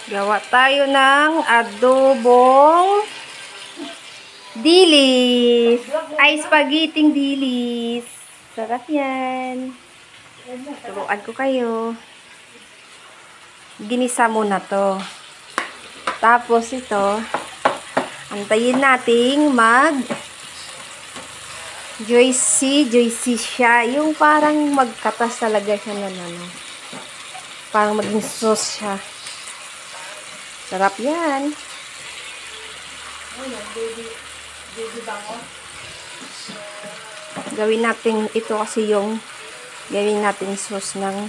Gawa tayo ng adobong dilis. Ay, spaghetti dilis. Sarap yan. Turuan ko kayo. Ginisa muna to. Tapos ito, antayin nating juicy siya. Yung parang magkatas talaga siya na ano. Parang maging sauce siya. Sarap yan. Gawin natin ito kasi yung gawin natin sauce ng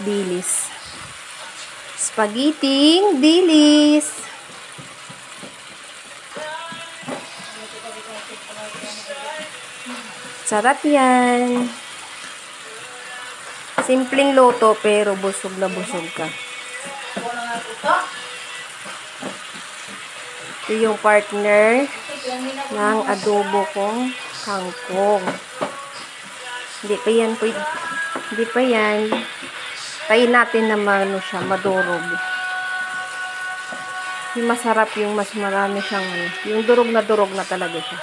dilis. Spaghetti dilis. Sarap yan. Simpleng luto pero busog na busog ka. Ito yung partner ng adobo kong kangkong. Hindi pa yan. Tayin natin na siya, madurog. Yung masarap yung mas marami siyang yung durog na talaga siya.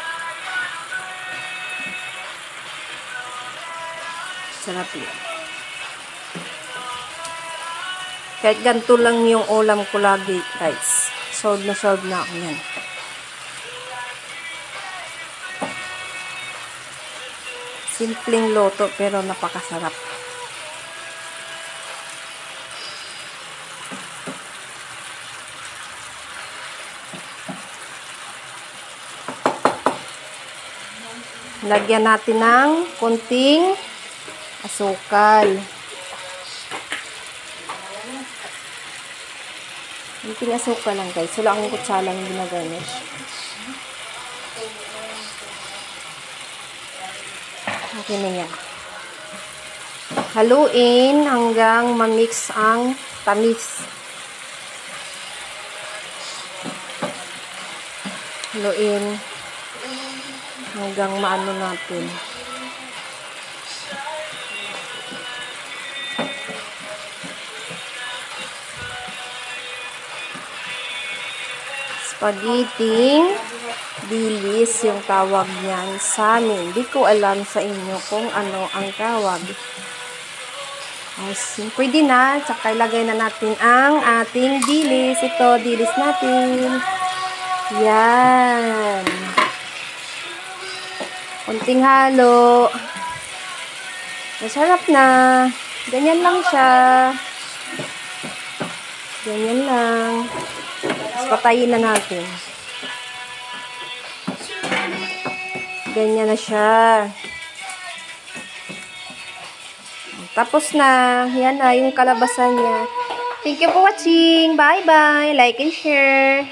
Sarap yun. Kahit ganito lang yung ulam ko lagi, guys. Sold na ako yan. Simpleng loto pero napakasarap. Lagyan natin ng konting asukal. Konting asukal lang, guys. Wala akong kutsala yung ginagamit. Okay na yan. Haluin hanggang ma-mix ang tamis. Haluin hanggang maano natin. Spaghetti dilis yung tawag niyan sa amin. Hindi ko alam sa inyo kung ano ang tawag. Pwede na. Tsaka ilagay na natin ang ating dilis. Ito, dilis natin. Yan. Kunting halo. Masarap na. Ganyan lang siya. Ganyan lang. Tapos patayin na natin. Ganyan na siya. Tapos na. Yan na yung kalabasan niya. Thank you for watching. Bye-bye. Like and share.